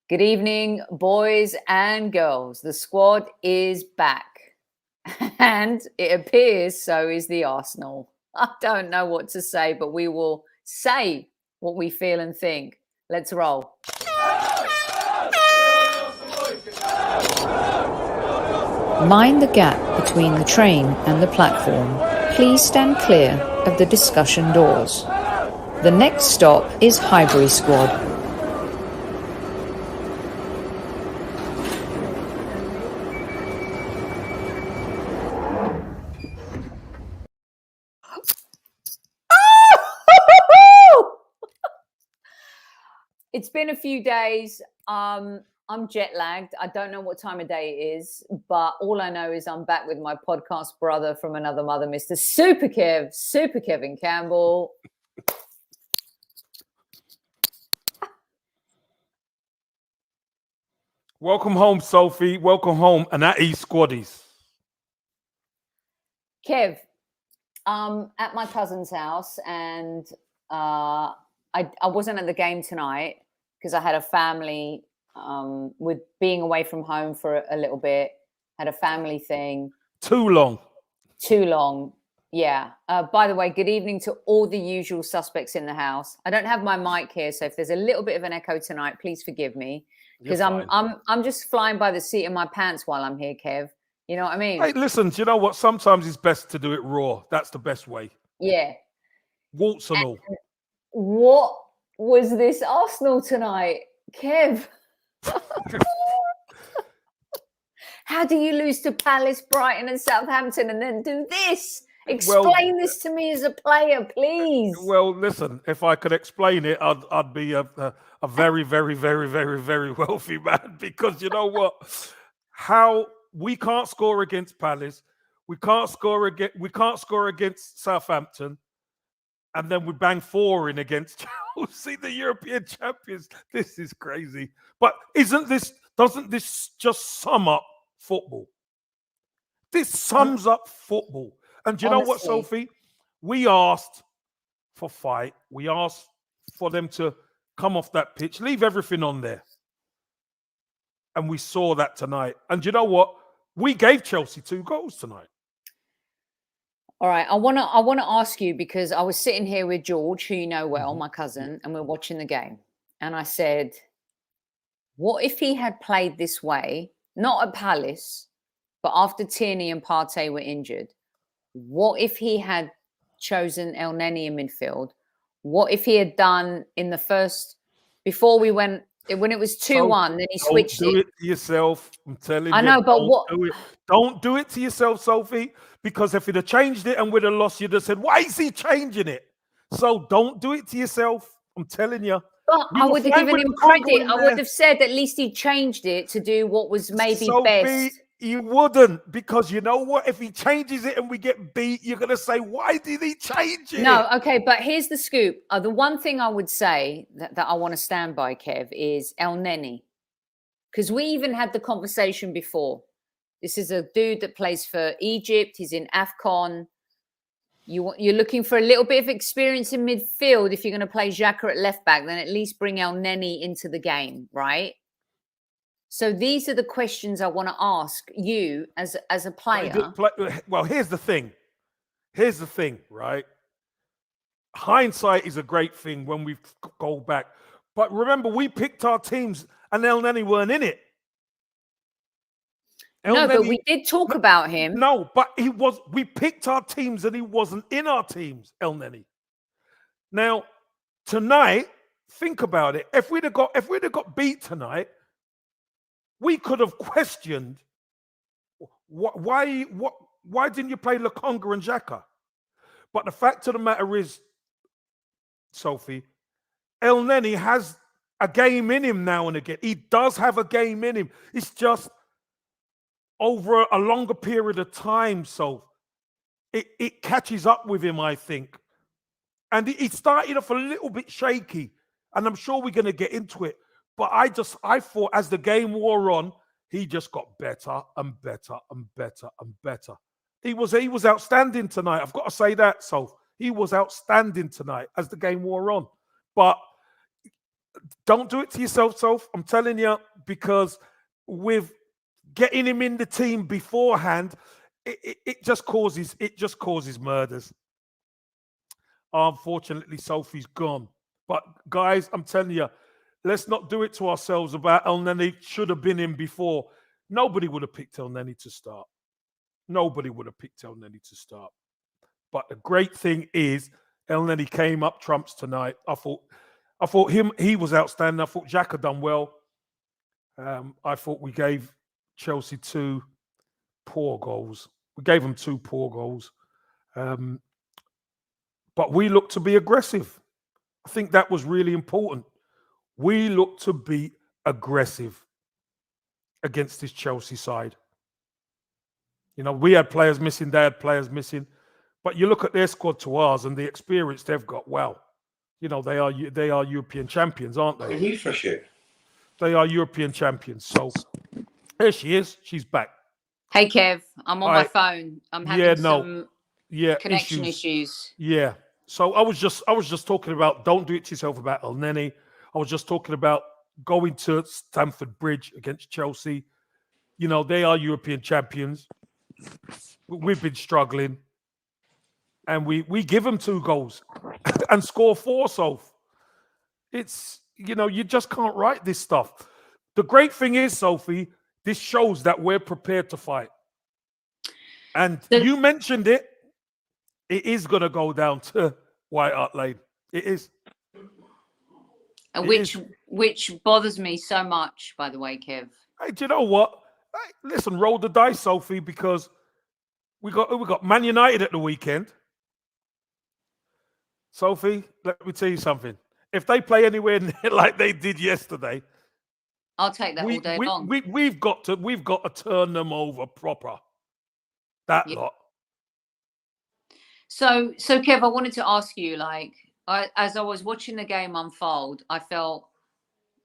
Good evening, boys and girls. The squad is back. And it appears so is the Arsenal. I don't know what to say, but we will say what we feel and think. Let's roll. Mind the gap between the train and the platform. Please stand clear of the discussion doors. The next stop is Highbury Squad. It's been a few days. I'm jet lagged. I don't know what time of day it is, but all I know is I'm back with my podcast brother from another mother, Mr. Super Kevin Campbell. Welcome home, Sophie. Welcome home, and at East Squaddies. Kev, at my cousin's house, and I wasn't at the game tonight because I had a family with being away from home for a little bit. Had a family thing. Too long. Yeah. By the way, good evening to all the usual suspects in the house. I don't have my mic here, so if there's a little bit of an echo tonight, please forgive me because I'm just flying by the seat of my pants while I'm here, Kev. You know what I mean? Hey, listen, do you know what? Sometimes it's best to do it raw. That's the best way. Yeah. Warts and all. What was this Arsenal tonight, Kev? How do you lose to Palace, Brighton and Southampton and then do this? Explain this to me as a player, please. Well, listen, if I could explain it, I'd be a very, very, very, very, very wealthy man because you know what? How we can't score against Palace, we can't score against Southampton, and then we bang 4 in against Chelsea, the European champions. This is crazy. But doesn't this just sum up football? This sums up football. And do you know what, Sophie? We asked for fight. We asked for them to come off that pitch, leave everything on there. And we saw that tonight. And do you know what? We gave Chelsea 2 goals tonight. All right. I want to ask you because I was sitting here with George, who you know well, my cousin, and we're watching the game. And I said, what if he had played this way, not at Palace, but after Tierney and Partey were injured? What if he had chosen El Neni in midfield? What if he had done in the first, before we went, when it was 2-1, then he switched it? Don't do it to yourself. I'm telling you. I know, but what? Don't do it to yourself, Sophie, because if he'd have changed it and we'd have lost, you'd have said, why is he changing it? So don't do it to yourself. I'm telling you. But I would have given him credit. I would have said at least he changed it to do what was maybe best. You wouldn't, because you know what? If he changes it and we get beat, you're going to say, why did he change it? No, okay, but here's the scoop. The one thing I would say that I want to stand by, Kev, is El Neni. Because we even had the conversation before. This is a dude that plays for Egypt. He's in AFCON. You're looking for a little bit of experience in midfield. If you're going to play Xhaka at left back, then at least bring El Neni into the game, right? So these are the questions I want to ask you as a player. Well, here's the thing. Right? Hindsight is a great thing when we go back. But remember, we picked our teams and El Neni weren't in it. But we did talk about him. No, but we picked our teams and he wasn't in our teams, El Neni. Now, tonight, think about it. If we'd have got beat tonight, we could have questioned why didn't you play Lokonga and Xhaka? But the fact of the matter is, Sophie, El Neni has a game in him now and again. He does have a game in him. It's just over a longer period of time, so it catches up with him, I think. And he started off a little bit shaky, and I'm sure we're going to get into it. But I thought as the game wore on, he just got better and better and better and better. He was outstanding tonight. I've got to say that. So he was outstanding tonight as the game wore on. But Don't do it to yourself, Soph. I'm telling you, because with getting him in the team beforehand, it just causes murders. Unfortunately, Sophie's gone. But guys, I'm telling you, let's not do it to ourselves about El Neni should have been in before. Nobody would have picked El Neni to start. Nobody would have picked El Neni to start. But the great thing is, El Neni came up trumps tonight. I thought he was outstanding. I thought Jack had done well. I thought we gave Chelsea 2 poor goals. We gave them 2 poor goals. But we looked to be aggressive. I think that was really important. We looked to be aggressive against this Chelsea side. You know, we had players missing, they had players missing. But you look at their squad to ours and the experience they've got. Well, you know, they are European champions, aren't they? Refresh it. They are European champions. So there she is. She's back. Hey, Kev, I'm on my phone. I'm having some connection issues. Yeah. So I was just talking about don't do it to yourself about El Neni. I was just talking about going to Stamford Bridge against Chelsea. You know, they are European champions. We've been struggling. And we give them 2 goals and score 4, so it's, you know, you just can't write this stuff. The great thing is, Sophie, this shows that we're prepared to fight. And you mentioned it. It is going to go down to White Hart Lane. It is. Which bothers me so much, by the way, Kev. Hey, do you know what? Hey, listen, roll the dice, Sophie, because we got Man United at the weekend. Sophie, let me tell you something. If they play anywhere near like they did yesterday, I'll take that all day long. We've got to turn them over proper. That lot. So Kev, I wanted to ask you, like, as I was watching the game unfold, I felt,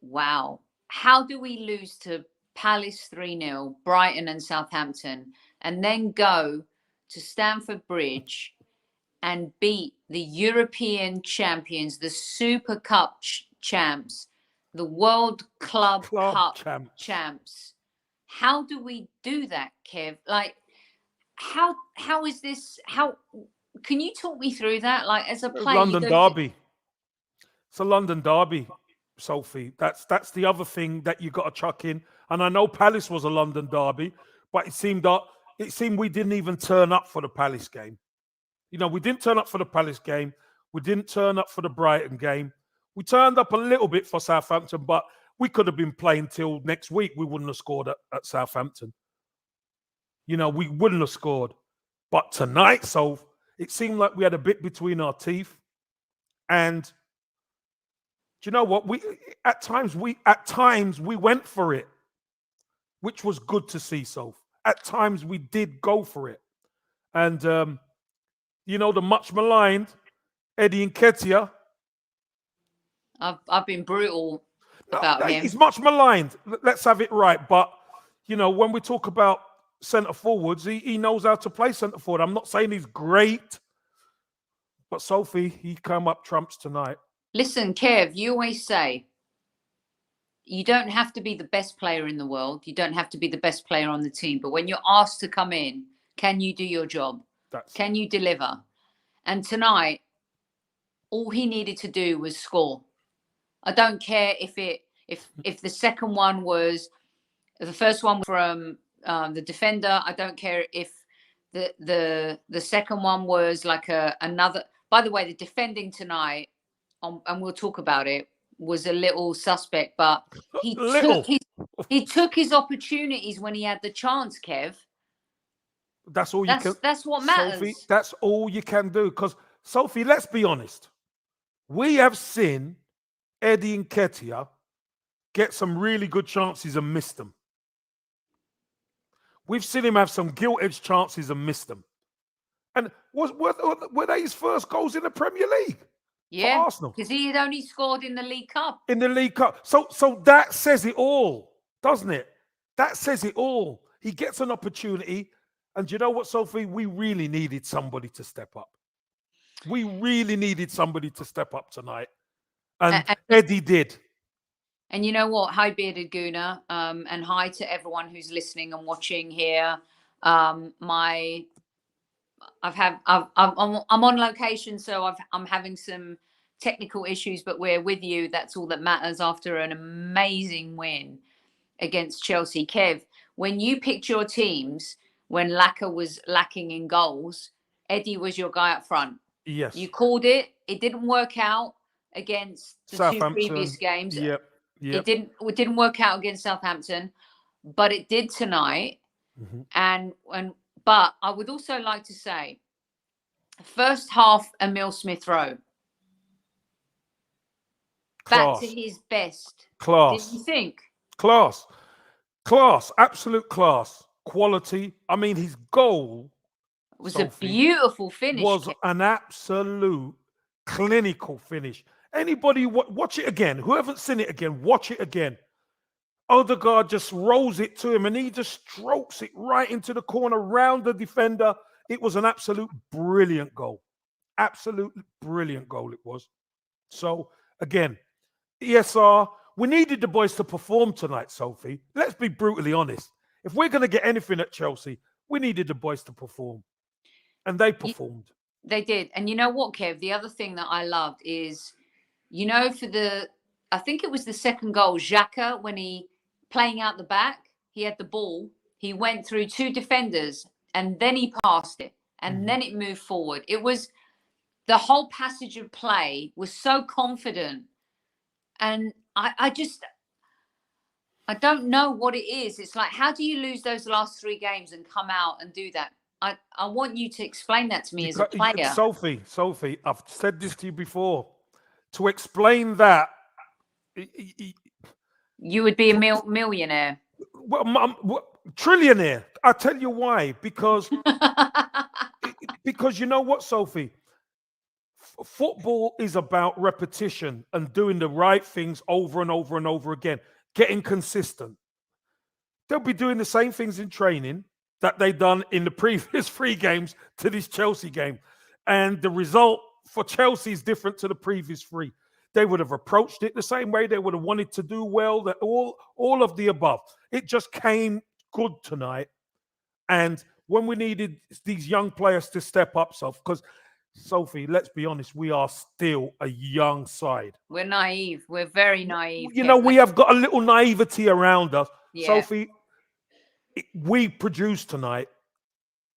wow, how do we lose to Palace 3-0, Brighton and Southampton, and then go to Stamford Bridge and beat the European champions, the Super Cup champs, the World Club Cup champs? How do we do that, Kev? Like, how is this? How can you talk me through that? Like, as a player, London derby. It's a London derby, Sophie. That's the other thing that you got to chuck in. And I know Palace was a London derby, but it seemed we didn't even turn up for the Palace game. You know, we didn't turn up for the Palace game. We didn't turn up for the Brighton game. We turned up a little bit for Southampton, but we could have been playing till next week. We wouldn't have scored at Southampton. You know, we wouldn't have scored. But tonight, so it seemed like we had a bit between our teeth. And do you know what? At times we went for it, which was good to see. So at times we did go for it. And you know, the much maligned Eddie Nketiah. I've been brutal about him. He's much maligned. Let's have it right. But, you know, when we talk about centre forwards, he knows how to play centre forward. I'm not saying he's great, but Sophie, he came up trumps tonight. Listen, Kev, you always say you don't have to be the best player in the world. You don't have to be the best player on the team. But when you're asked to come in, can you do your job? Can you deliver? And tonight, all he needed to do was score. I don't care if the second one was the first one from the defender. I don't care if the second one was like another. By the way, the defending tonight, and we'll talk about it, was a little suspect, but he took his opportunities when he had the chance, Kev. That's all That's what matters. Sophie, that's all you can do. Because, Sophie, let's be honest. We have seen Eddie Nketiah get some really good chances and miss them. We've seen him have some gilt-edged chances and miss them. And were they his first goals in the Premier League? Yeah, for Arsenal? Because he had only scored in the League Cup. In the League Cup. So that says it all, doesn't it? That says it all. He gets an opportunity. And you know what, Sophie? We really needed somebody to step up. We really needed somebody to step up tonight. And Eddie did. And you know what? Hi, Bearded Guna, and hi to everyone who's listening and watching here. I'm on location, so I'm having some technical issues, but we're with you. That's all that matters after an amazing win against Chelsea. Kev, when you picked your teams, when Laka was lacking in goals, Eddie was your guy up front. Yes. You called it. It didn't work out against the two previous Southampton. games. Yep. It didn't work out against Southampton, but it did tonight. But I would also like to say, first half, Emil Smith Rowe back to his best. Class. Didn't you think? Class, absolute class, quality. I mean, his goal was Sophie, a beautiful finish. Was an absolute clinical finish. Anybody watch it again? Who haven't seen it again, watch it again. Odegaard just rolls it to him and he just strokes it right into the corner, round the defender. It was an absolute brilliant goal. Absolutely brilliant goal it was. So, again, ESR, we needed the boys to perform tonight, Sophie. Let's be brutally honest. If we're going to get anything at Chelsea, we needed the boys to perform. And they performed. They did. And you know what, Kev? The other thing that I loved is, you know, I think it was the second goal, Xhaka, when he playing out the back, he had the ball, he went through two defenders and then he passed it and then it moved forward. It was, the whole passage of play was so confident. And I don't know what it is. It's like, how do you lose those last three games and come out and do that? I want you to explain that to me as a player. Sophie, I've said this to you before. To explain that, you would be a millionaire. Well, trillionaire. I'll tell you why. Because you know what, Sophie? Football is about repetition and doing the right things over and over and over again, getting consistent. They'll be doing the same things in training that they done in the previous 3 games to this Chelsea game. And the result for Chelsea is different to the previous 3. They would have approached it the same way. They would have wanted to do well, that all of the above. It just came good tonight. And when we needed these young players to step up, because Sophie, let's be honest, we are still a young side. We're naive. We're very naive. You know, we have got a little naivety around us. Yeah. Sophie, we produced tonight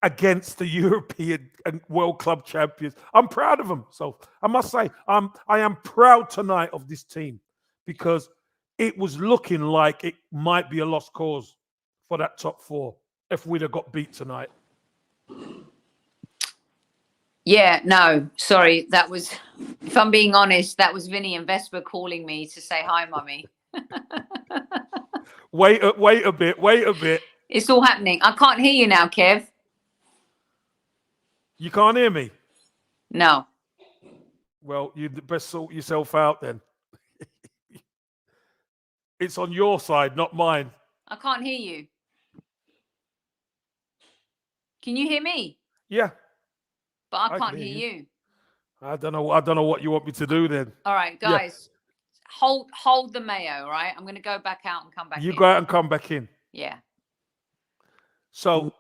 against the European and World Club champions. I'm proud of them. So I must say, I am proud tonight of this team because it was looking like it might be a lost cause for that top 4 if we'd have got beat tonight. Yeah, no, sorry. That was, if I'm being honest, that was Vinny and Vesper calling me to say hi, mummy. Wait a bit. It's all happening. I can't hear you now, Kev. You can't hear me? No. Well, you'd best sort yourself out then. It's on your side, not mine. I can't hear you. Can you hear me? Yeah. But I can't hear you. I don't know what you want me to do then. All right, guys. Yeah. Hold the mayo, right? I'm going to go back out and come back in. You go out and come back in. Yeah. So,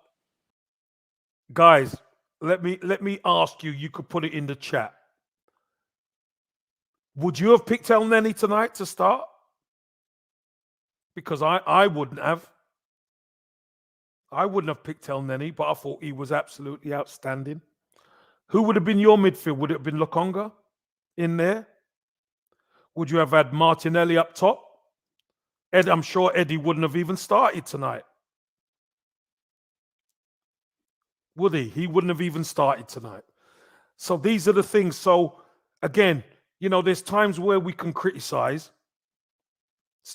guys, let me ask you. You could put it in the chat. Would you have picked El Neni tonight to start? Because I wouldn't have. I wouldn't have picked El Neni, but I thought he was absolutely outstanding. Who would have been your midfield? Would it have been Lokonga in there? Would you have had Martinelli up top? I'm sure Eddie wouldn't have even started tonight. Would he? He wouldn't have even started tonight. So these are the things. So again, you know, there's times where we can criticize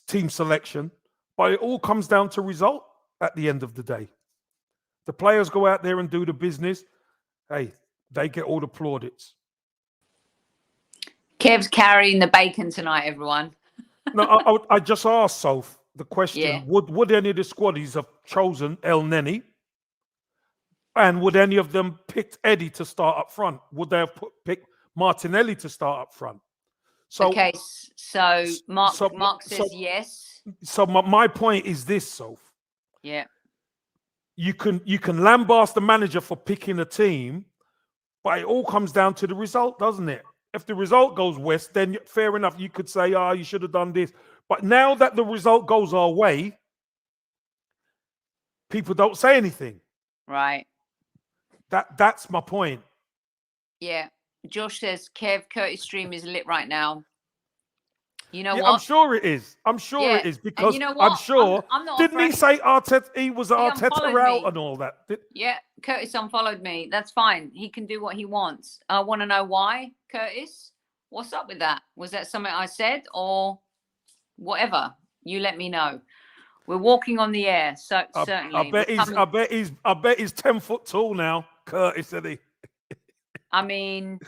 team selection, but it all comes down to result at the end of the day. The players go out there and do the business. Hey, they get all the plaudits. Kev's carrying the bacon tonight, everyone. No, I just asked Soph the question, yeah. Would any of the squaddies have chosen El Neni? And would any of them picked Eddie to start up front? Would they have picked Martinelli to start up front? So okay, so Mark so says yes. so my point is this, Soph. Yeah. You can lambast the manager for picking a team, but it all comes down to the result, doesn't it? If the result goes west, then fair enough. You could say, you should have done this. But now that the result goes our way, people don't say anything. Right. That's my point. Yeah. Josh says, Kev, Curtis stream is lit right now. You know what? I'm sure it is. I'm sure Yeah, it is and because you know what? I'm sure. I'm not Didn't he afraid. say Arteta? He was Arteta unfollowed out me. and all that. Yeah, Curtis unfollowed me. That's fine. He can do what he wants. I want to know why, Curtis. What's up with that? Was that something I said or whatever? You let me know. We're walking on the air, so certainly. I bet he's 10 foot tall now, Curtis, isn't he? I mean,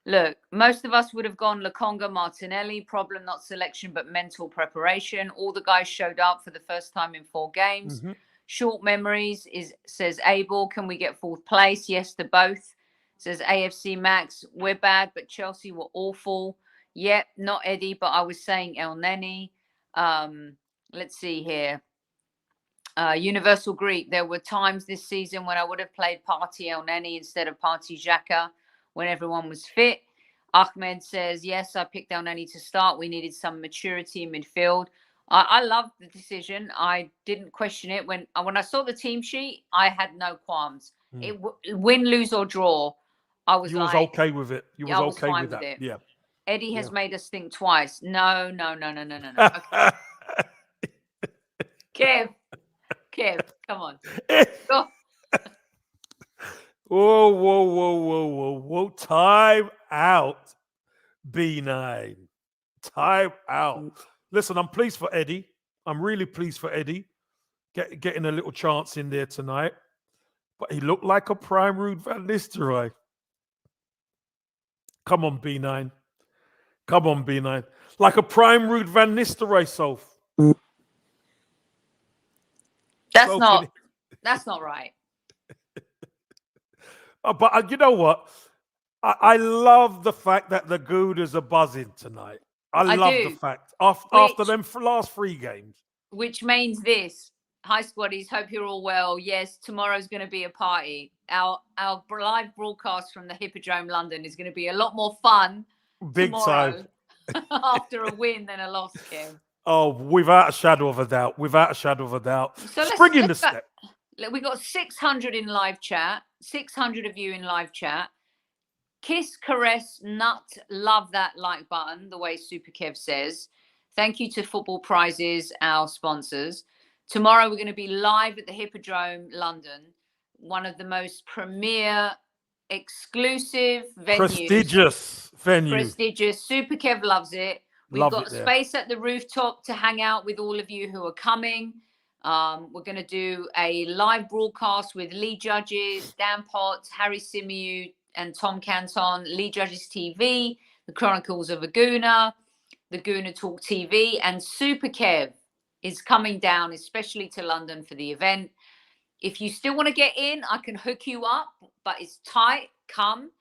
look, most of us would have gone Lokonga, Martinelli. Problem not selection, but mental preparation. All the guys showed up for the first time in 4 games. Mm-hmm. Short memories says Abel. Can we get 4th place? Yes to both. Says AFC Max. We're bad, but Chelsea were awful. Yep, not Eddie, but I was saying El Neni. Let's see here. Universal Greek. There were times this season when I would have played Party El Neni instead of Party Xhaka when everyone was fit. Ahmed says, yes, I picked El Neni to start. We needed some maturity in midfield. I love the decision. I didn't question it. When I saw the team sheet, I had no qualms. Win, lose, or draw, I was okay with it. You was okay with that. It. Yeah. Eddie has made us think twice. No. Okay. Kev, come on. Go. Whoa. Time out. B9. Time out. Listen, I'm pleased for Eddie. I'm really pleased for Eddie getting a little chance in there tonight. But he looked like a prime Ruud van Nistelrooy. Come on, B9. Come on, B9. Like a prime Ruud van Nistelrooy, Soph. That's not right. But you know what? I love the fact that the Goudas are buzzing tonight. I love the fact after them last 3 games. Which means this. Hi, squaddies. Hope you're all well. Yes, tomorrow's going to be a party. Our live broadcast from the Hippodrome London is going to be a lot more fun Big time. after a win than a loss, Kim. Oh, without a shadow of a doubt. Without a shadow of a doubt. So Spring in the step. We got 600 in live chat. 600 of you in live chat. Kiss, caress, nut, love that like button, the way Super Kev says. Thank you to Football Prizes, our sponsors. Tomorrow we're going to be live at the Hippodrome, London, one of the most premier, exclusive venues. Prestigious venue. Prestigious. Super Kev loves it. We've got space at the rooftop to hang out with all of you who are coming. We're going to do a live broadcast with Lee Judges, Dan Potts, Harry Symeou, and Tom Canton, Lee Judges TV, The Chronicles of a Gooner, The Gooner Talk TV, and Super Kev is coming down, especially to London for the event. If you still want to get in, I can hook you up, but it's tight. Come.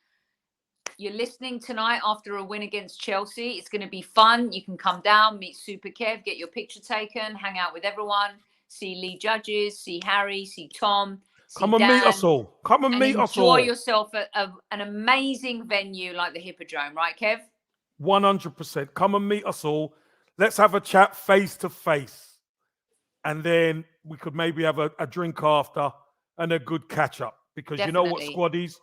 You're listening tonight after a win against Chelsea. It's going to be fun. You can come down, meet Super Kev, get your picture taken, hang out with everyone, see Lee Judges, see Harry, see Tom. Come and meet us all. Come and meet us all. Enjoy yourself at an amazing venue like the Hippodrome, right, Kev? 100%. Come and meet us all. Let's have a chat face to face. And then we could maybe have a drink after and a good catch up. Because You know what, squaddies?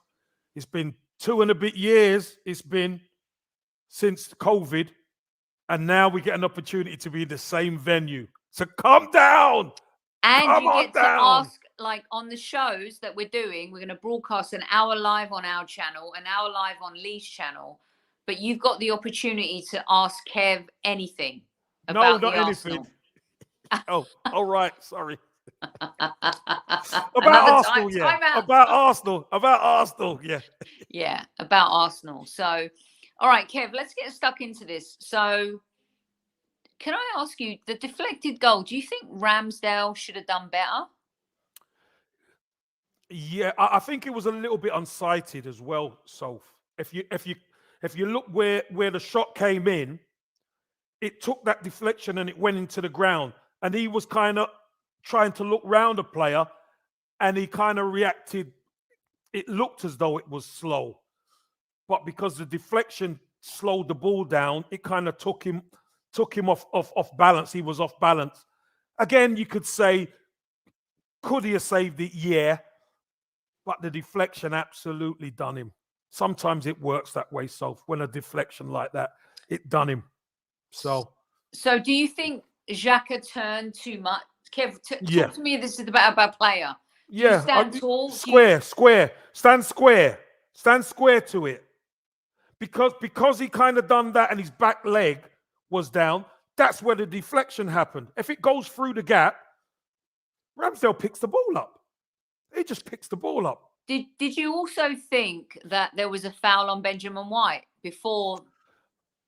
It's been 2 and a bit years. It's been since COVID. And now we get an opportunity to be in the same venue. So come down. And you get to ask, like on the shows that we're doing, we're going to broadcast an hour live on our channel, an hour live on Lee's channel. But you've got the opportunity to ask Kev anything about the Arsenal. Oh, all right. Sorry. About Arsenal, yeah. About Arsenal, yeah. Yeah, about Arsenal. So, all right, Kev, let's get stuck into this. So, can I ask you, the deflected goal, do you think Ramsdale should have done better? Yeah, I think it was a little bit unsighted as well, Soph. If you If you look where the shot came in, it took that deflection and it went into the ground. And he was kind of trying to look round the player, and he kind of reacted. It looked as though it was slow, but because the deflection slowed the ball down, it kind of took him off balance. He was off balance. Again, you could say, could he have saved it? Yeah, but the deflection absolutely done him. Sometimes it works that way, Soph. When a deflection like that, it done him. So do you think Xhaka turned too much? Kev, yeah. talk to me. This is about a player. Do Yeah, you stand tall? square, stand square to it. Because he kind of done that and his back leg was down. That's where the deflection happened. If it goes through the gap, Ramsdale picks the ball up. He just picks the ball up. Did you also think that there was a foul on Benjamin White before?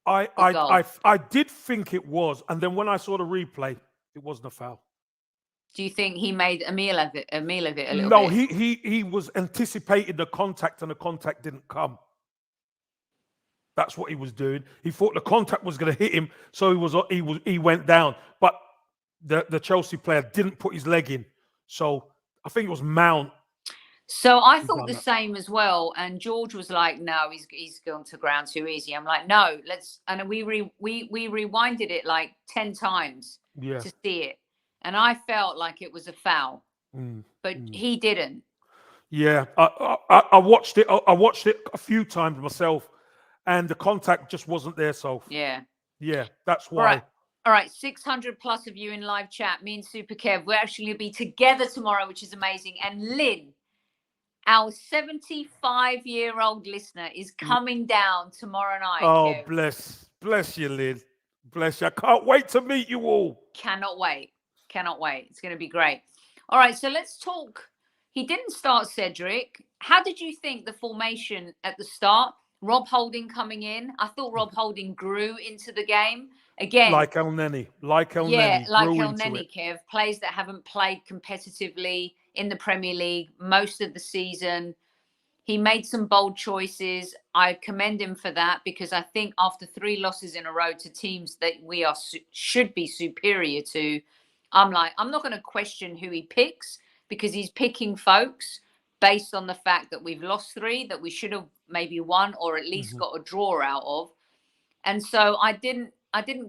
I did think it was, and then when I saw the replay, it wasn't a foul. Do you think he made a meal of it a little bit? No, he was anticipating the contact, and the contact didn't come. That's what he was doing. He thought the contact was going to hit him, so he went down. But the Chelsea player didn't put his leg in, so I think it was Mount. So I thought the same as well. And George was like, "No, he's gone to ground too easy." I'm like, "No, let's." And we rewinded it like 10 times to see it, and I felt like it was a foul, but he didn't. Yeah, I watched it. I watched it a few times myself, and the contact just wasn't there. So yeah, that's why. All right, 600 plus of you in live chat. Me and Super Kev, we're actually going to be together tomorrow, which is amazing. And Lynn, our 75-year-old listener, is coming down tomorrow night. Oh, Kev. bless you, Lynn. Bless you. I can't wait to meet you all. Cannot wait. It's going to be great. All right, so let's talk. He didn't start Cedric. How did you think the formation at the start? Rob Holding coming in. I thought Rob Holding grew into the game. Again, like El Neni, like El Neni, Kev. Players that haven't played competitively in the Premier League most of the season. He made some bold choices. I commend him for that, because I think after 3 losses in a row to teams that we should be superior to, I'm not going to question who he picks, because he's picking folks based on the fact that we've lost 3 that we should have maybe won or at least got a draw out of. And so I didn't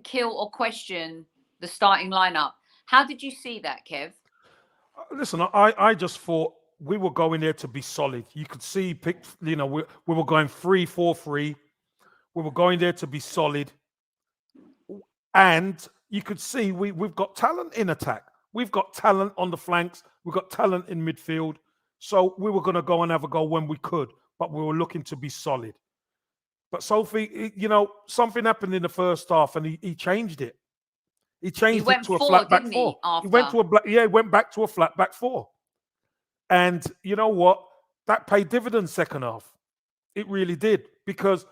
kill or question the starting lineup. How did you see that, Kev? Listen, I just thought we were going there to be solid. You could see, we were going 3-4-3. We were going there to be solid. And you could see we've got talent in attack. We've got talent on the flanks. We've got talent in midfield. So we were going to go and have a go when we could, but we were looking to be solid. But Sophie, something happened in the first half, and he changed it. He changed it to a flat back 4. He went back to a flat back 4. And you know what? That paid dividends second half. It really did, because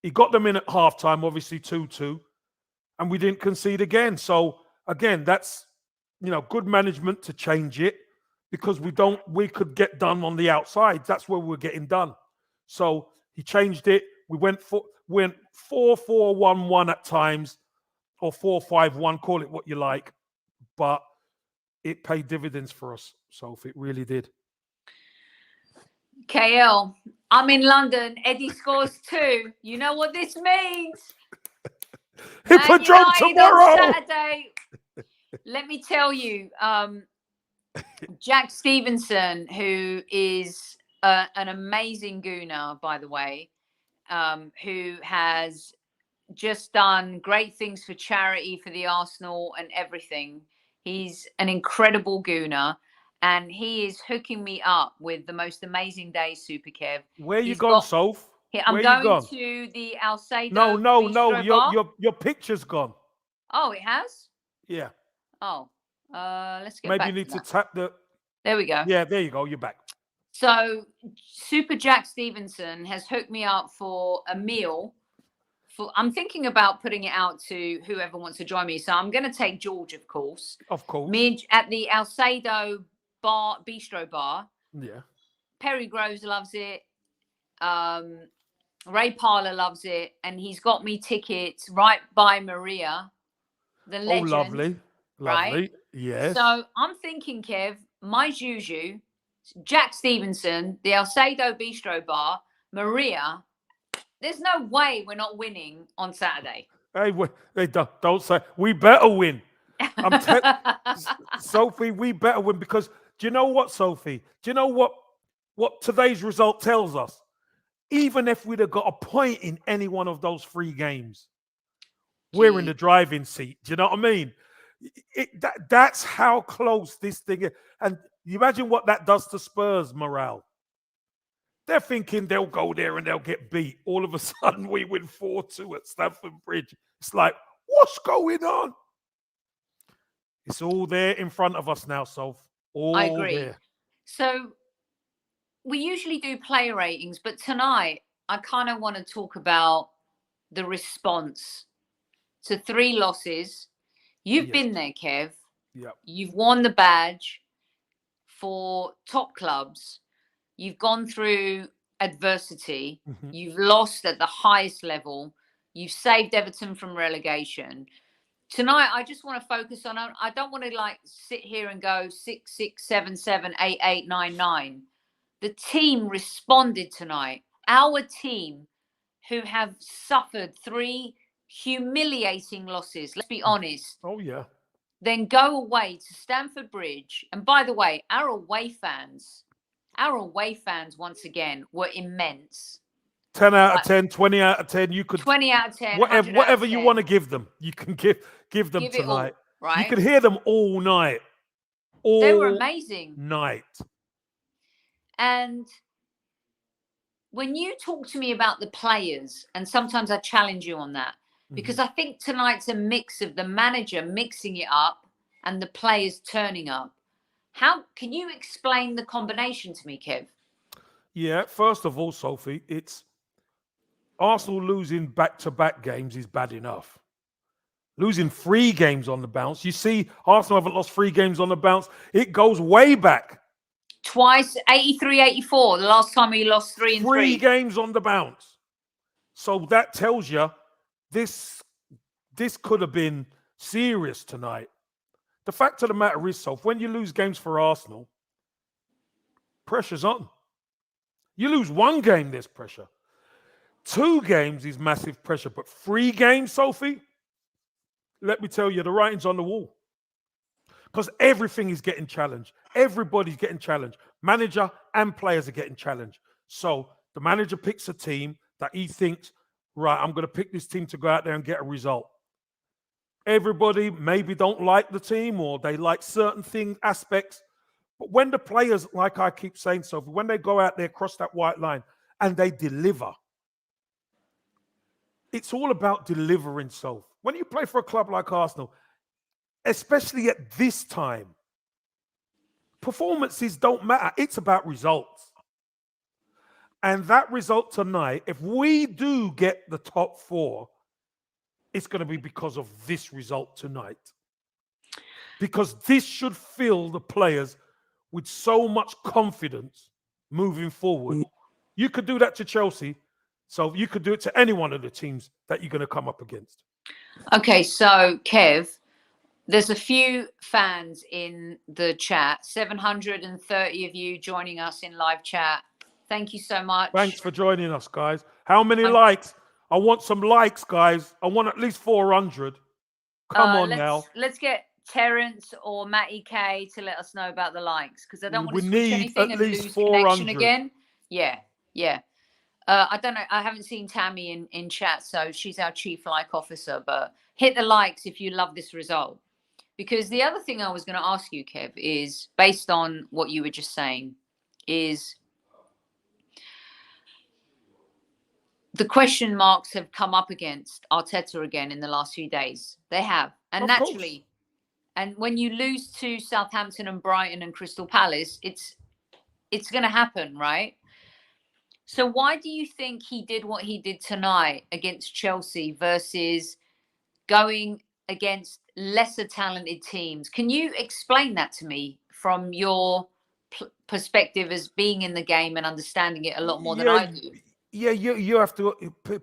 he got them in at halftime, obviously 2-2, and we didn't concede again. So again, that's good management to change it, because we could get done on the outside. That's where we're getting done. So he changed it. We went 4-4-1-1 at times, or 4-5-1, call it what you like. But it paid dividends for us, so it really did. KL, I'm in London. Eddie scores 2. You know what this means? Hippodrome tomorrow. On Saturday. Let me tell you, Jack Stevenson, who is an amazing gooner, by the way, who has just done great things for charity, for the Arsenal and everything. He's an incredible gooner, and he is hooking me up with the most amazing days, Super Kev. Where you gone, Soph? I'm going to the Alcedo. No. Your picture's gone. Oh, it has? Yeah. Oh, let's get Maybe back. Maybe you need to tap the. There we go. Yeah, there you go. You're back. So, Super Jack Stevenson has hooked me up for a meal. I'm thinking about putting it out to whoever wants to join me. So I'm going to take George, of course. Of course. Me at the Alcedo bistro bar. Yeah. Perry Groves loves it. Ray Parler loves it, and he's got me tickets right by Maria, the Oh, legend. lovely. Right? Lovely. Yes. So I'm thinking, Kev, my Juju, Jack Stevenson, the Alcedo Bistro Bar, Maria. There's no way we're not winning on Saturday. Hey, they don't say we better win. Sophie, we better win because do you know what, Sophie? Do you know what today's result tells us? Even if we'd have got a point in any one of those 3 games, we're in the driving seat. Do you know what I mean? That's how close this thing is. And you imagine what that does to Spurs' morale. They're thinking they'll go there and they'll get beat. All of a sudden, we win 4-2 at Stamford Bridge. It's like, what's going on? It's all there in front of us now, Soph. I agree. There. So we usually do player ratings, but tonight I kind of want to talk about the response to 3 losses. You've been there, Kev. Yep. You've won the badge for top clubs. You've gone through adversity. Mm-hmm. You've lost at the highest level. You've saved Everton from relegation. Tonight, I just want to focus on, I don't want to like sit here and go 6, 6, 7, 7, 8, 8, 9, 9. The team responded tonight. Our team, who have suffered 3 humiliating losses, let's be honest. Oh, yeah. Then go away to Stamford Bridge. And by the way, our away fans once again were immense. 10 out of 10, 20 out of 10. You could 20 out of 10. Whatever you want to give them, you can give them tonight. All, right? You could hear them all night. They were amazing. Night. And when you talk to me about the players, and sometimes I challenge you on that, because I think tonight's a mix of the manager mixing it up and the players turning up. How can you explain the combination to me, Kev? Yeah, first of all, Sophie, it's Arsenal losing back-to-back games is bad enough. Losing 3 games on the bounce. You see, Arsenal haven't lost 3 games on the bounce. It goes way back. Twice, 83, 84, the last time we lost 3 and 3. 3 games on the bounce. So that tells you this could have been serious tonight. The fact of the matter is, Soph, when you lose games for Arsenal, pressure's on. You lose 1 game, there's pressure. 2 games is massive pressure, but 3 games, Sophie, let me tell you, the writing's on the wall. Because everything is getting challenged. Everybody's getting challenged. Manager and players are getting challenged. So the manager picks a team that he thinks, right, I'm going to pick this team to go out there and get a result. Everybody maybe don't like the team or they like certain aspects. But when the players, like I keep saying, Sophie, when they go out there, cross that white line and they deliver, it's all about delivering, Soph. When you play for a club like Arsenal, especially at this time, performances don't matter. It's about results. And that result tonight, if we do get the top 4, it's going to be because of this result tonight. Because this should fill the players with so much confidence moving forward. You could do that to Chelsea. So you could do it to any one of the teams that you're going to come up against. Okay, so Kev, there's a few fans in the chat, 730 of you joining us in live chat. Thank you so much. Thanks for joining us, guys. How many likes? I want some likes, guys. I want at least 400. Come on now. Let's get Terence or Matty K to let us know about the likes, because I don't want to switch need anything at and least lose 400. connection again. Yeah. I don't know. I haven't seen Tammy in chat, so she's our chief like officer. But hit the likes if you love this result. Because the other thing I was going to ask you, Kev, is based on what you were just saying, is the question marks have come up against Arteta again in the last few days. They have. And of naturally, course. And when you lose to Southampton and Brighton and Crystal Palace, it's going to happen, right? So why do you think he did what he did tonight against Chelsea versus going against lesser talented teams? Can you explain that to me from your perspective as being in the game and understanding it a lot more than I do? Yeah, you have to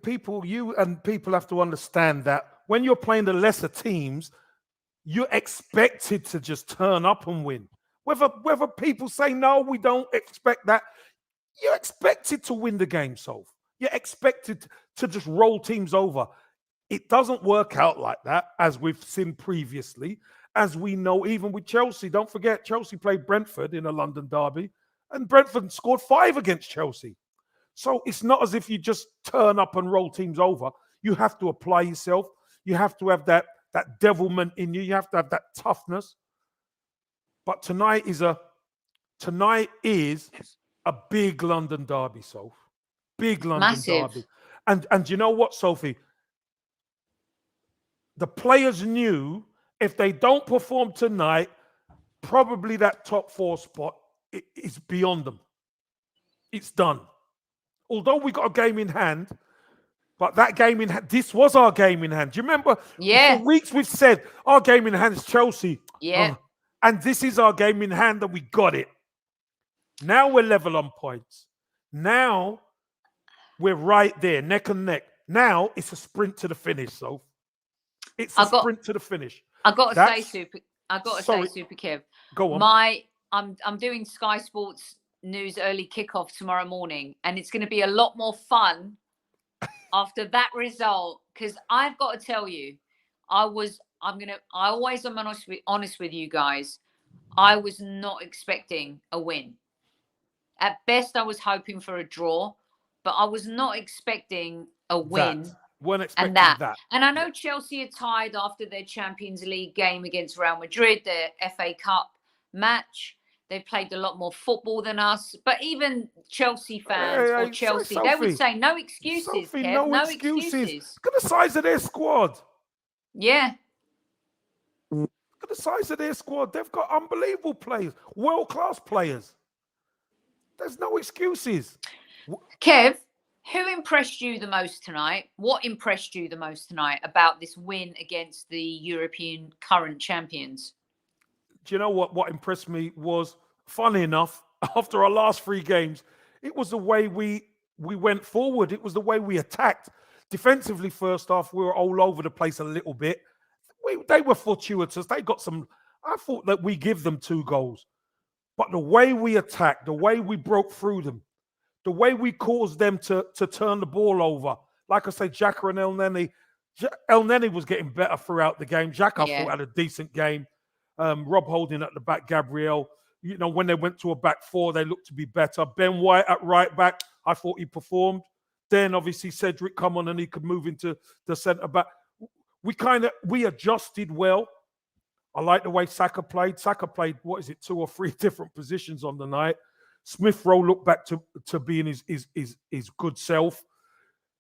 people have to understand that when you're playing the lesser teams, you're expected to just turn up and win. Whether people say no, we don't expect that. You're expected to win the game, Soph. You're expected to just roll teams over. It doesn't work out like that, as we've seen previously, as we know, even with Chelsea. Don't forget, Chelsea played Brentford in a London derby, and Brentford scored 5 against Chelsea. So it's not as if you just turn up and roll teams over. You have to apply yourself. You have to have that devilment in you. You have to have that toughness. But tonight is a big London derby, Soph. Big London Massive. derby. And you know what, Sophie? The players knew if they don't perform tonight, probably that top 4 spot is beyond them. It's done. Although we got a game in hand, but that game in hand, this was our game in hand. Do you remember? Yeah. For weeks we've said our game in hand is Chelsea. Yeah. And this is our game in hand and we got it. Now we're level on points. Now we're right there, neck and neck. Now it's a sprint to the finish, so it's a sprint to the finish. I got to say, Super Kev. Go on. I'm doing Sky Sports News early kickoff tomorrow morning, and it's going to be a lot more fun after that result, because I've got to tell you, I always am honest with you guys. I was not expecting a win. At best, I was hoping for a draw, but I was not expecting a win. Weren't expecting that. And I know Chelsea are tied after their Champions League game against Real Madrid, their FA Cup match. They played a lot more football than us. But even Chelsea fans or Chelsea, they would say no excuses, Sophie, Kev. no excuses. Look at the size of their squad. Yeah. Look at the size of their squad. They've got unbelievable players, world-class players. There's no excuses. Kev, who impressed you the most tonight? What impressed you the most tonight about this win against the European current champions? Do you know what? What impressed me was, funny enough, after our last 3 games, it was the way we went forward. It was the way we attacked. Defensively, first half, we were all over the place a little bit. They were fortuitous. They got some. I thought that we give them 2 goals. But the way we attacked, the way we broke through them, the way we caused them to turn the ball over. Like I say, Xhaka and El Neni was getting better throughout the game. Xhaka, I thought, had a decent game. Rob Holding at the back, Gabriel. You know, when they went to a back 4, they looked to be better. Ben White at right back, I thought he performed. Then obviously Cedric come on and he could move into the centre back. We adjusted well. I like the way Saka played. Saka played, 2 or 3 different positions on the night. Smith Rowe looked back to being his good self.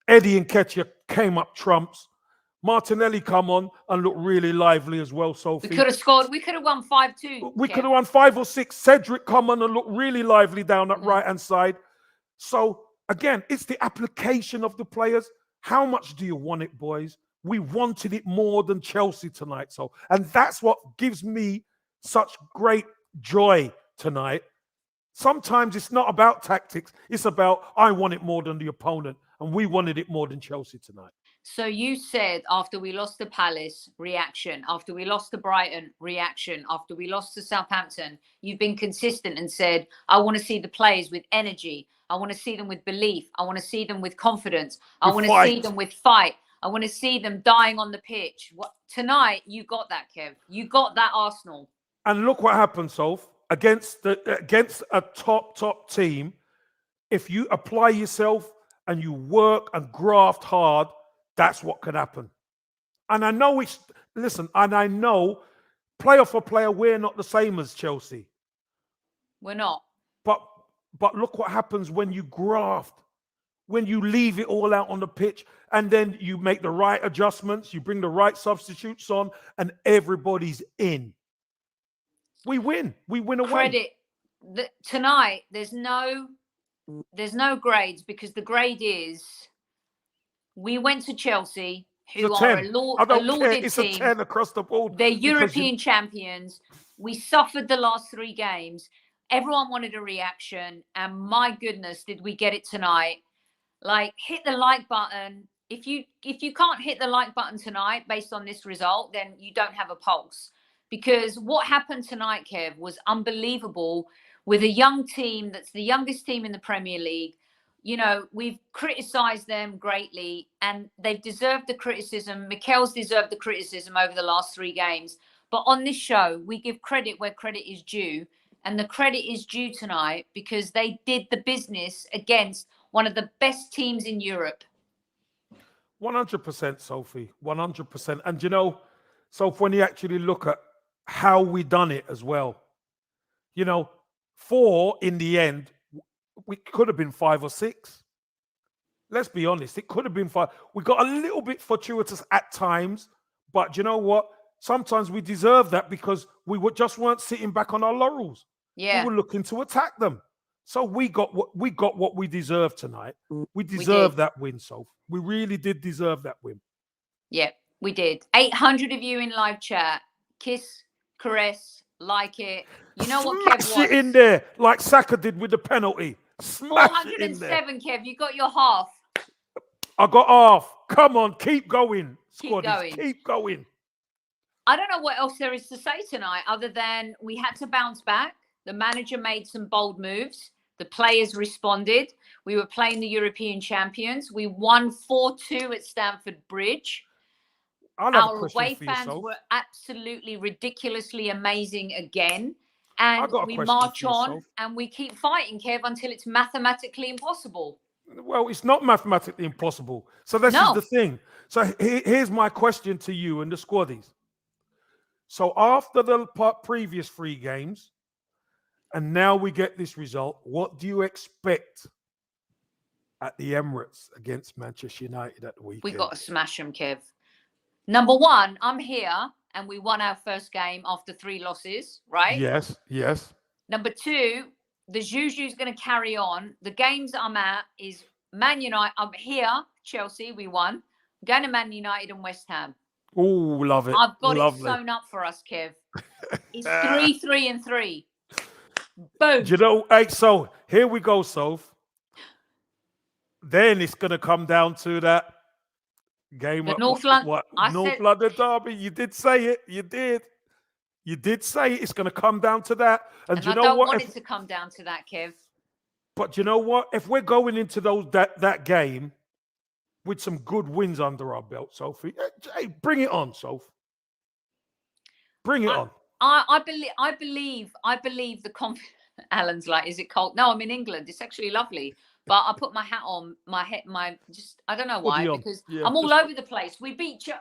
Eddie Nketiah came up trumps. Martinelli come on and looked really lively as well, Sophie. We could have scored. We could have won 5-2. We could have won 5 or 6. Cedric come on and looked really lively down that right-hand side. So, again, it's the application of the players. How much do you want it, boys? We wanted it more than Chelsea tonight. So, and that's what gives me such great joy tonight. Sometimes it's not about tactics. It's about, I want it more than the opponent. And we wanted it more than Chelsea tonight. So you said after we lost to Palace, reaction. After we lost to Brighton, reaction. After we lost to Southampton, you've been consistent and said, I want to see the players with energy. I want to see them with belief. I want to see them with confidence. I want to see them with fight. I want to see them dying on the pitch. Tonight, you got that, Kev. You got that Arsenal. And look what happened, Soph. Against a top team, if you apply yourself and you work and graft hard, that's what can happen. And I know I know player for player, we're not the same as Chelsea. We're not. But look what happens when you graft, when you leave it all out on the pitch and then you make the right adjustments, you bring the right substitutes on and everybody's in. We win. We win away. Credit. Tonight, there's no grades, because the grade is we went to Chelsea, who are a lauded it's team. A 10 across the board. They're European champions. We suffered the last 3 games. Everyone wanted a reaction. And my goodness, did we get it tonight? like hit the like button. If you can't hit the like button tonight based on this result, then you don't have a pulse. Because what happened tonight, Kev, was unbelievable with a young team that's the youngest team in the Premier League. You know, we've criticised them greatly and they've deserved the criticism. Mikel's deserved the criticism over the last 3 games. But on this show, we give credit where credit is due. And the credit is due tonight because they did the business against one of the best teams in Europe. 100%, Sophie. 100%. And you know, so when you actually look at how we done it as well, you know, 4 in the end, we could have been 5 or 6. Let's be honest, it could have been 5. We got a little bit fortuitous at times, but you know what? Sometimes we deserve that because we weren't sitting back on our laurels. Yeah, We were looking to attack them. So we got what we deserved tonight. We deserved that win, Soph. We really did deserve that win. Yeah, we did. 800 of you in live chat. Kiss, caress, like it. You know what Kev Smash wants? it in there, like Saka did with the penalty. Smash it in there. 407, Kev. You got your half. I got half. Come on, keep going. Keep Squaddies, going. keep going. I don't know what else there is to say tonight other than we had to bounce back. The manager made some bold moves. The players responded. We were playing the European champions. We won 4-2 at Stamford Bridge. Our away fans were absolutely ridiculously amazing again. And we march on and we keep fighting, Kev, until it's mathematically impossible. Well, it's not mathematically impossible. So this is the thing. So here's my question to you and the squaddies. So after the previous 3 games, and now we get this result, what do you expect at the Emirates against Manchester United at the weekend? We've got to smash them, Kev. Number 1, I'm here, and we won our first game after 3 losses, right? Yes, yes. Number 2, the Juju's going to carry on. The games I'm at is Man United. I'm here, Chelsea, we won. I'm going to Man United and West Ham. Oh, love it. I've got it sewn up for us, Kev. It's 3-3-3. Boom. Do you know, hey, so here we go, Soph. Then it's going to come down to that game. The North London derby. You did say it. You did. You did say it. It's going to come down to that. And you know I don't what? want it to come down to that, Kev. But you know what? If we're going into that game with some good wins under our belt, Sophie, hey, bring it on, Soph. Bring it on. I believe the confidence. Alan's like, is it cold? No, I'm in England. It's actually lovely. But I put my hat on, I don't know why, because I'm all over the place. We beat you.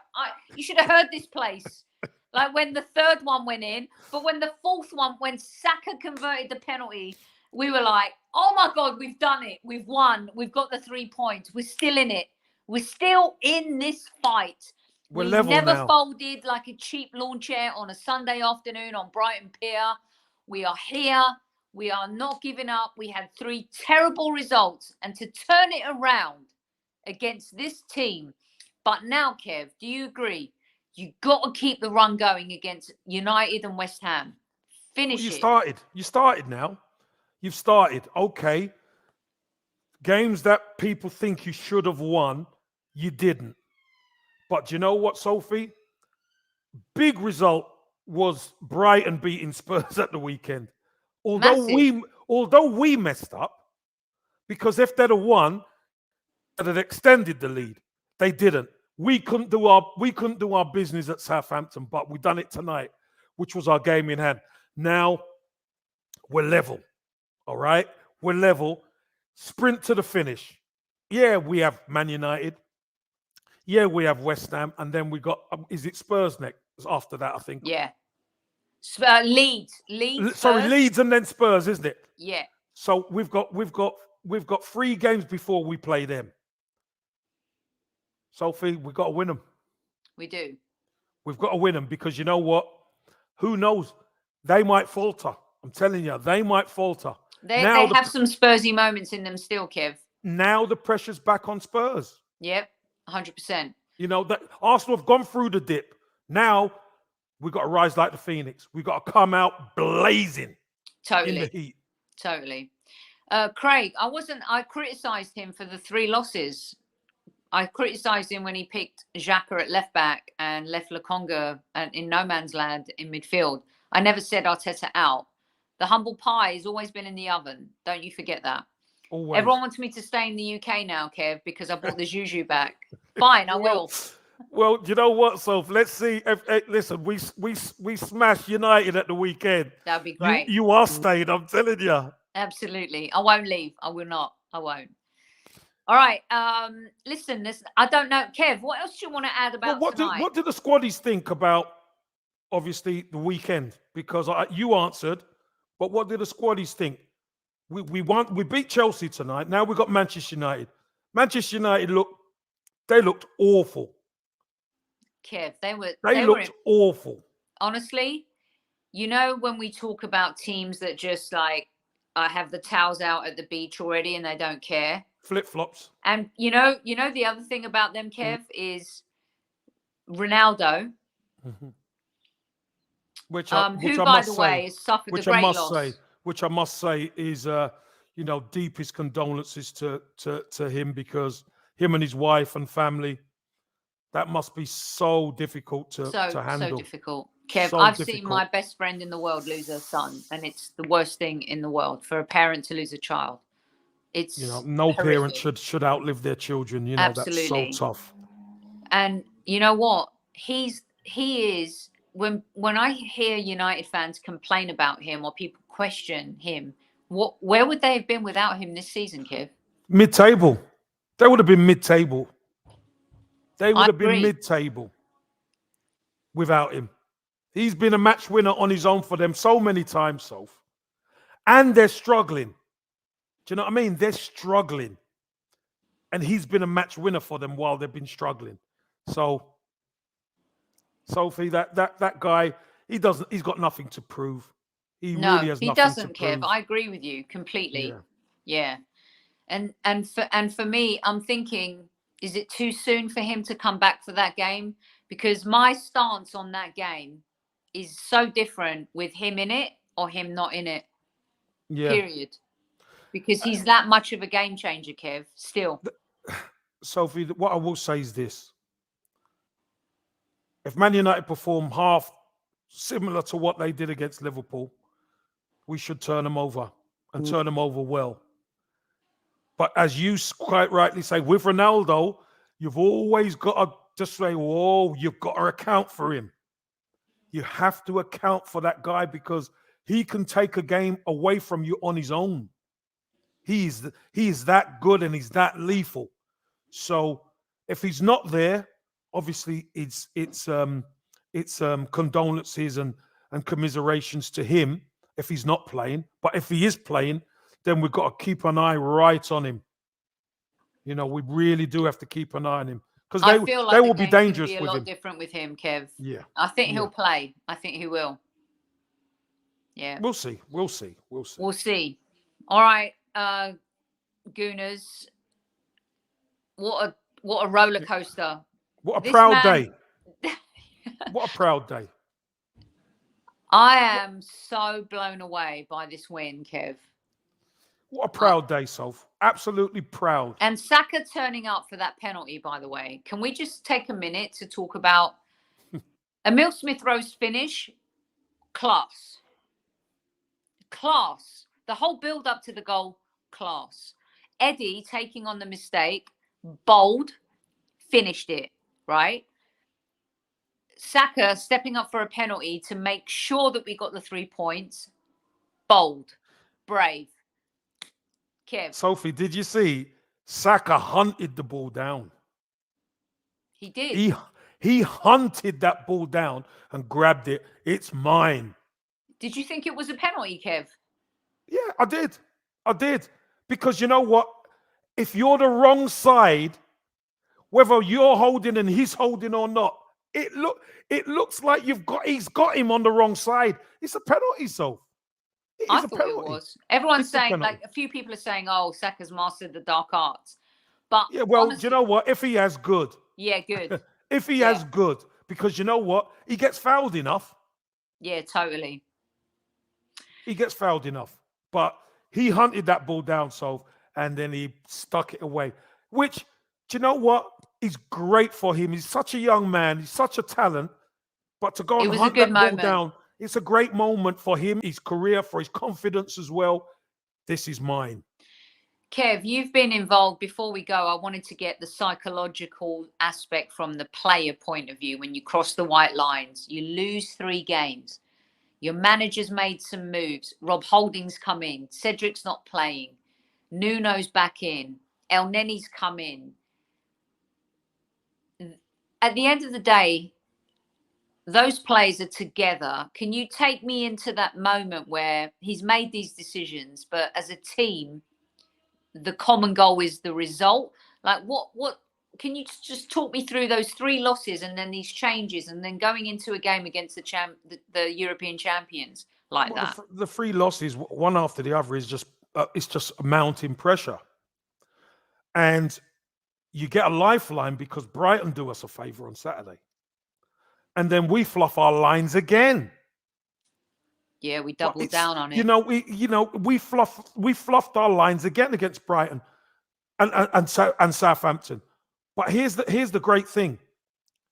You should have heard this place. Like when the 3rd one went in, but when the 4th one, when Saka converted the penalty, we were like, oh my God, we've done it. We've won. We've got the 3 points. We're still in it. We're still in this fight. We've never folded like a cheap lawn chair on a Sunday afternoon on Brighton Pier. We are here. We are not giving up. We had 3 terrible results. And to turn it around against this team. But now, Kev, do you agree? You got to keep the run going against United and West Ham. Finish it. You started now. You've started. Okay. Games that people think you should have won, you didn't. But you know what, Sophie? Big result was Brighton beating Spurs at the weekend. Although we messed up, because if they'd have won, they'd have extended the lead. They didn't. We couldn't do our business at Southampton, but we done it tonight, which was our game in hand. Now we're level. All right? We're level. Sprint to the finish. Yeah, we have Man United. Yeah, we have West Ham, and then we got is it Spurs next after that? I think. Yeah. Leeds. Sorry, Leeds and then Spurs, isn't it? Yeah. So we've got 3 games before we play them. Sophie, we've got to win them. We do. We've got to win them because you know what? Who knows? They might falter. I'm telling you, they might falter. They have some Spursy moments in them still, Kev. Now the pressure's back on Spurs. Yep, 100%. You know, that Arsenal have gone through the dip. Now we've got to rise like the Phoenix. We've got to come out blazing. Totally. In the heat. Totally. Craig, I criticised him for the 3 losses. I criticised him when he picked Xhaka at left back and left Lokonga in no man's land in midfield. I never said Arteta out. The humble pie has always been in the oven. Don't you forget that. Always. Everyone wants me to stay in the UK now, Kev, because I bought the Juju back. Fine, I will. Well, you know what, Soph? Let's see. Listen, we smashed United at the weekend. That'd be great. You are staying, I'm telling you. Absolutely. I won't leave. I will not. I won't. All right. Listen, I don't know. Kev, what else do you want to add about tonight? What did the squaddies think about, obviously, the weekend? Because you answered, but what did the squaddies think? We beat Chelsea tonight. Now we've got Manchester United. Manchester United looked awful. Kev, they looked awful. Honestly, you know, when we talk about teams that just like have the towels out at the beach already and they don't care. Flip-flops. And you know the other thing about them, Kev, is Ronaldo. Mm-hmm. Which by the way, has suffered a great loss. Which I must say is, deepest condolences to him, because him and his wife and family, that must be so difficult to handle. So difficult. Kev, I've seen my best friend in the world lose her son, and it's the worst thing in the world for a parent to lose a child. It's no horrific. parent should outlive their children. Absolutely. That's so tough. And you know what? He is when I hear United fans complain about him or people question him, where would they have been without him this season, Kev? Mid-table. They would have been mid-table. They would have been mid-table without him. He's been a match winner on his own for them so many times, Soph. And they're struggling. Do you know what I mean? They're struggling. And he's been a match winner for them while they've been struggling. So, Sophie, that guy, he's got nothing to prove. He really has nothing to prove. Kev. I agree with you completely. Yeah. And for me, I'm thinking, is it too soon for him to come back for that game? Because my stance on that game is so different with him in it or him not in it. Yeah. Period. Because he's that much of a game changer, Kev, still. Sophie, what I will say is this. If Man United perform half similar to what they did against Liverpool, we should turn them over and turn them over well. But as you quite rightly say, with Ronaldo, you've always got to just say, whoa, you've got to account for him. You have to account for that guy, because he can take a game away from you on his own. He is that good and he's that lethal. So if he's not there, obviously it's condolences and commiserations to him if he's not playing. But if he is playing, then we've got to keep an eye right on him. We really do have to keep an eye on him, because they will be dangerous with him. A lot different with him, Kev. Yeah, I think he'll play. I think he will. Yeah, we'll see. All right, Gooners. What a roller coaster! What a proud day! What a proud day! I am so blown away by this win, Kev. What a proud day, Soph. Absolutely proud. And Saka turning up for that penalty, by the way. Can we just take a minute to talk about Emile Smith-Rowe's finish? Class. The whole build up to the goal, class. Eddie taking on the mistake, bold, finished it, right? Saka stepping up for a penalty to make sure that we got the 3 points, bold, brave. Kev. Sophie, did you see Saka hunted the ball down? He did. He hunted that ball down and grabbed it. It's mine. Did you think it was a penalty, Kev? Yeah, I did. Because you know what? If you're the wrong side, whether you're holding and he's holding or not, it looks like he's got him on the wrong side. It's a penalty, Soph. I thought it was. Everyone's saying, like, a few people are saying, oh, Saka's mastered the dark arts. But yeah, well, honestly, you know what? If he has, good. Yeah, good. If he has, good. Because you know what? He gets fouled enough. Yeah, totally. He gets fouled enough. But He hunted that ball down, Soph, and then he stuck it away. Which, do you know what? Is great for him. He's such a young man. He's such a talent. But to go It and was a hunt good that ball moment. down, it's a great moment for him, his career, for his confidence as well. This is mine. Kev, you've been involved. Before we go, I wanted to get the psychological aspect from the player point of view. When you cross the white lines, you lose 3 games. Your manager's made some moves. Rob Holding's come in. Cedric's not playing. Nuno's back in. El Neni's come in. At the end of the day, those players are together. Can you take me into that moment where he's made these decisions, but as a team, the common goal is the result? Like what can you just talk me through those 3 losses and then these changes and then going into a game against the European champions like that? The 3 losses, one after the other, is just it's just mounting pressure. And you get a lifeline because Brighton do us a favour on Saturday. And then we fluff our lines again. Yeah, we doubled down on it. We fluffed our lines again against Brighton and Southampton. But here's the great thing.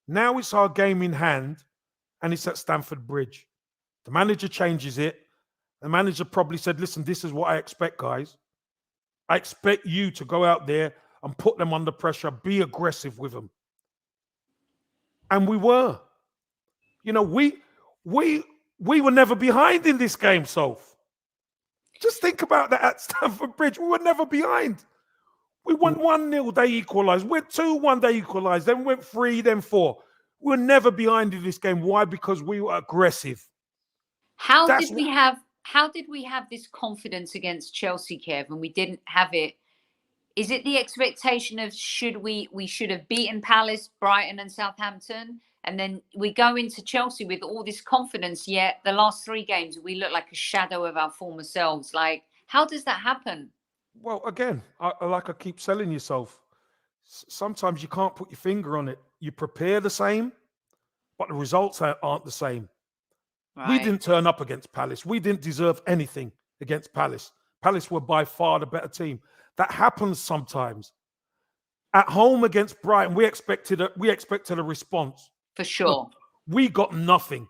Now it's our game in hand, and it's at Stamford Bridge. The manager changes it. The manager probably said, "Listen, this is what I expect, guys. I expect you to go out there and put them under pressure, be aggressive with them." And we were. We were never behind in this game, Soph. Just think about that at Stamford Bridge. We were never behind. We won 1-0, they equalised. We're 2-1, they equalised. Then we went 3, then 4. We were never behind in this game. Why? Because we were aggressive. How did we have this confidence against Chelsea, Kev, and we didn't have it? Is it the expectation of we should have beaten Palace, Brighton and Southampton? And then we go into Chelsea with all this confidence, yet the last 3 games, we look like a shadow of our former selves. Like, how does that happen? Well, again, like I keep telling yourself, sometimes you can't put your finger on it. You prepare the same, but the results aren't the same. Right. We didn't turn up against Palace. We didn't deserve anything against Palace. Palace were by far the better team. That happens sometimes. At home against Brighton, we expected a response. For sure. Look, we got nothing.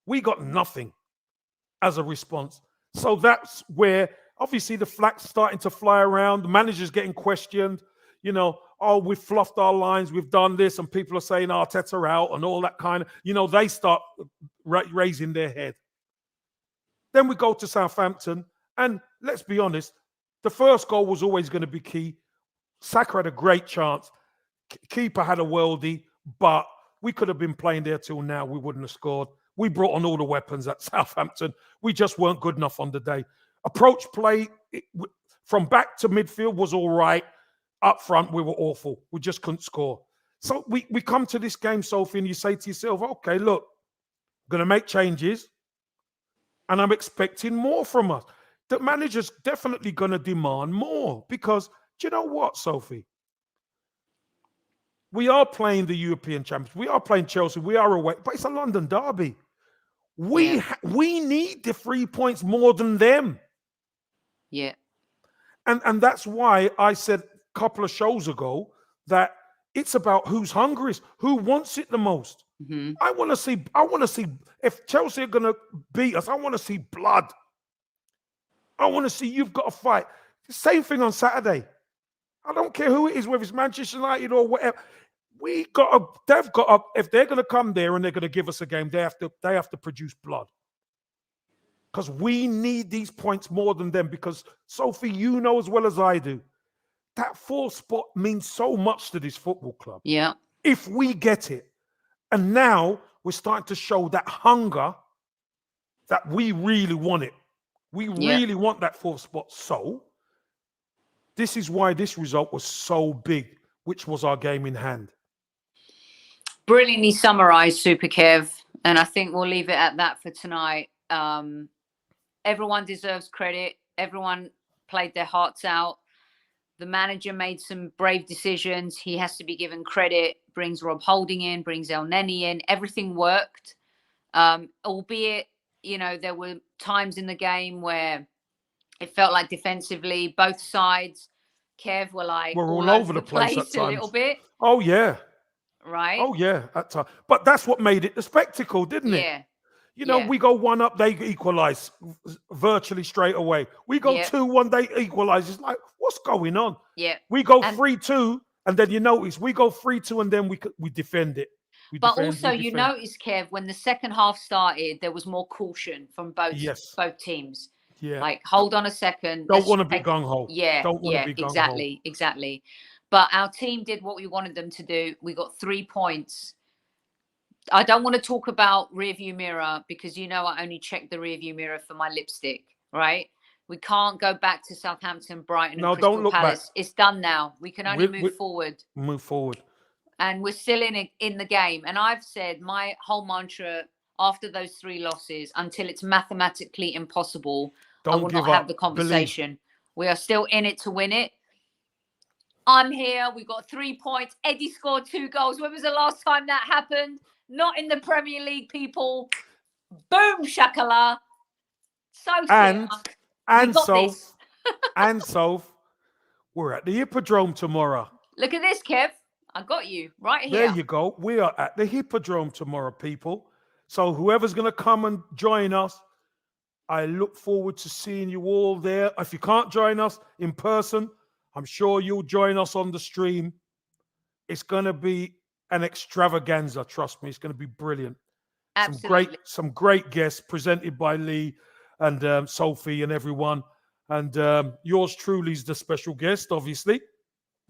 We got nothing as a response. So that's where obviously the flack's starting to fly around. The manager's getting questioned. We've fluffed our lines. We've done this. And people are saying Arteta out and all that kind of, they start raising their head. Then we go to Southampton. And let's be honest, the first goal was always going to be key. Saka had a great chance. Keeper had a worldie, but we could have been playing there till now. We wouldn't have scored. We brought on all the weapons at Southampton. We just weren't good enough on the day. Approach play from back to midfield was all right. Up front, we were awful. We just couldn't score. So we come to this game, Sophie, and you say to yourself, okay, look, I'm going to make changes, and I'm expecting more from us. The manager's definitely going to demand more because, do you know what, Sophie? We are playing the European champions. We are playing Chelsea. We are away, but it's a London derby. We need the 3 points more than them. Yeah. And that's why I said a couple of shows ago that it's about who's hungriest, who wants it the most. Mm-hmm. I want to see if Chelsea are going to beat us, I want to see blood. I want to see you've got to fight. Same thing on Saturday. I don't care who it is, whether it's Manchester United or whatever. They've got to, if they're going to come there and they're going to give us a game, they have to produce blood. Because we need these points more than them. Because, Sophie, you know as well as I do, that 4th spot means so much to this football club. Yeah. If we get it. And now we're starting to show that hunger that we really want it. We really want that 4th spot. So, this is why this result was so big, which was our game in hand. Brilliantly summarised, Super Kev. And I think we'll leave it at that for tonight. Everyone deserves credit. Everyone played their hearts out. The manager made some brave decisions. He has to be given credit. Brings Rob Holding in, brings El Neni in. Everything worked. Albeit, there were times in the game where It felt like defensively, both sides, Kev, were like We're all over the place at a little times. bit. Oh yeah. Right. Oh yeah. At times. But that's what made it the spectacle, didn't it? Yeah. You know, we go 1-up, they equalise virtually straight away. We go 2-1, they equalise. It's like, what's going on? Yeah. We go 3-2, and then you notice we go 3-2, and then we defend it. But also, you notice, Kev, when the second half started, there was more caution from both teams. Yeah. Like, hold on a second. Don't want to be gung ho. Yeah. Don't want to be gung ho. Exactly. But our team did what we wanted them to do. We got 3 points. I don't want to talk about rearview mirror because I only check the rearview mirror for my lipstick, right? We can't go back to Southampton, Brighton, and Crystal don't look Palace. back. It's done now. We can only move forward. Move forward. And we're still in the game. And I've said my whole mantra after those 3 losses, until it's mathematically impossible, I will not have the conversation. We are still in it to win it. I'm here. We got 3 points. Eddie scored 2 goals. When was the last time that happened? Not in the Premier League, people. Boom, shakala. So and Soph, we're at the Hippodrome tomorrow. Look at this, Kev. I got you right here. There you go. We are at the Hippodrome tomorrow, people. So whoever's going to come and join us, I look forward to seeing you all there. If you can't join us in person, I'm sure you'll join us on the stream. It's going to be an extravaganza. Trust me, it's going to be brilliant. Absolutely. Some great guests presented by Lee and Sophie and everyone. And yours truly is the special guest, obviously.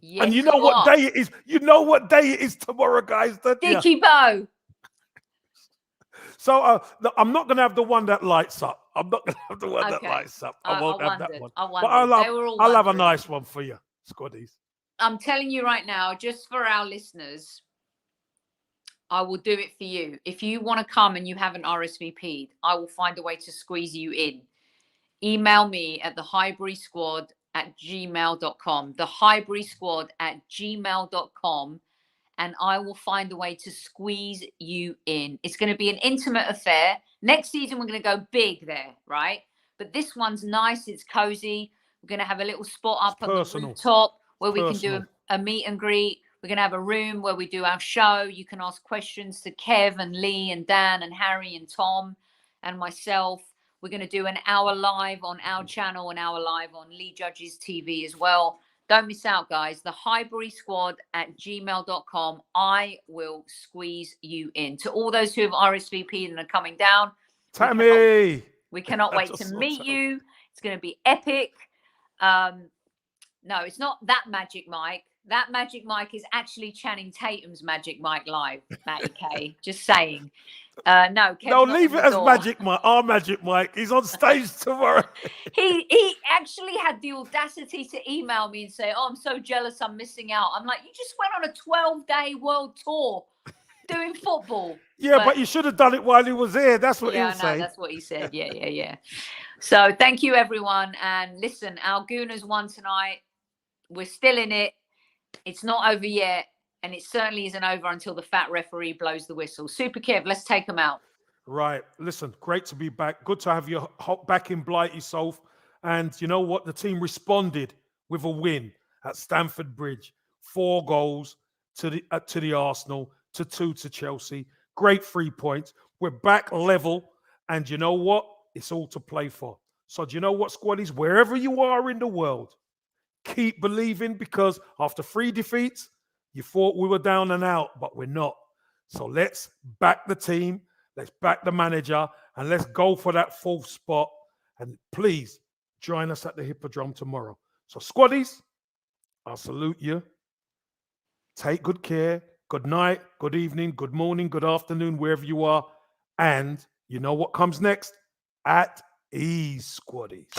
Yes, and you know what day it is. You know what day it is tomorrow, guys. Dicky Bow. So I'm not going to have the one that lights up. I'm not going to have the one that lights up. I won't have that one. But I'll have a nice one for you, Squaddies. I'm telling you right now, just for our listeners, I will do it for you. If you want to come and you haven't RSVP'd, I will find a way to squeeze you in. Email me at thehighburysquad@gmail.com, thehighburysquad@gmail.com, and I will find a way to squeeze you in. It's going to be an intimate affair. Next season, we're going to go big there, right? But this one's nice. It's cozy. We're going to have a little spot up on the rooftop where we can do a meet and greet. We're going to have a room where we do our show. You can ask questions to Kev and Lee and Dan and Harry and Tom and myself. We're going to do an hour live on our channel, an hour live on Lee Judge's TV as well. Don't miss out, guys. The highburysquad@gmail.com. I will squeeze you in. To all those who have RSVP'd and are coming down, Tammy, we cannot wait to meet you. It's going to be epic. No, it's not that Magic Mike. That Magic Mike is actually Channing Tatum's Magic Mike live, Matty K. Just saying. No, leave it as Magic Mike. Our Magic Mike. He's on stage tomorrow. He actually had the audacity to email me and say, "Oh, I'm so jealous. I'm missing out." I'm like, "You just went on a 12-day world tour doing football." Yeah, but you should have done it while he was here. That's what he'll say. That's what he said. Yeah. So thank you, everyone. And listen, our Gooners won tonight. We're still in it. It's not over yet. And it certainly isn't over until the fat referee blows the whistle. Super Kev, let's take them out. Right. Listen, great to be back. Good to have you back in Blighty, Soph. And you know what? The team responded with a win at Stamford Bridge. 4 goals to the Arsenal, to 2 to Chelsea. Great 3 points. We're back level. And you know what? It's all to play for. So do you know what, squaddies? Wherever you are in the world, keep believing, because after 3 defeats, you thought we were down and out, but we're not. So let's back the team, let's back the manager, and let's go for that 4th spot. And please join us at the Hippodrome tomorrow. So squaddies, I salute you. Take good care. Good night, good evening, good morning, good afternoon, wherever you are. And you know what comes next? At ease, squaddies.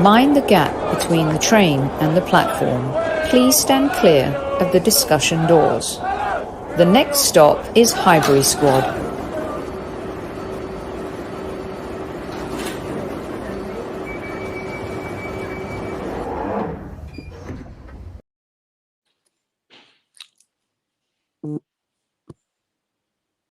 Mind the gap between the train and the platform. Please stand clear of the discussion doors. The next stop is Highbury Squad.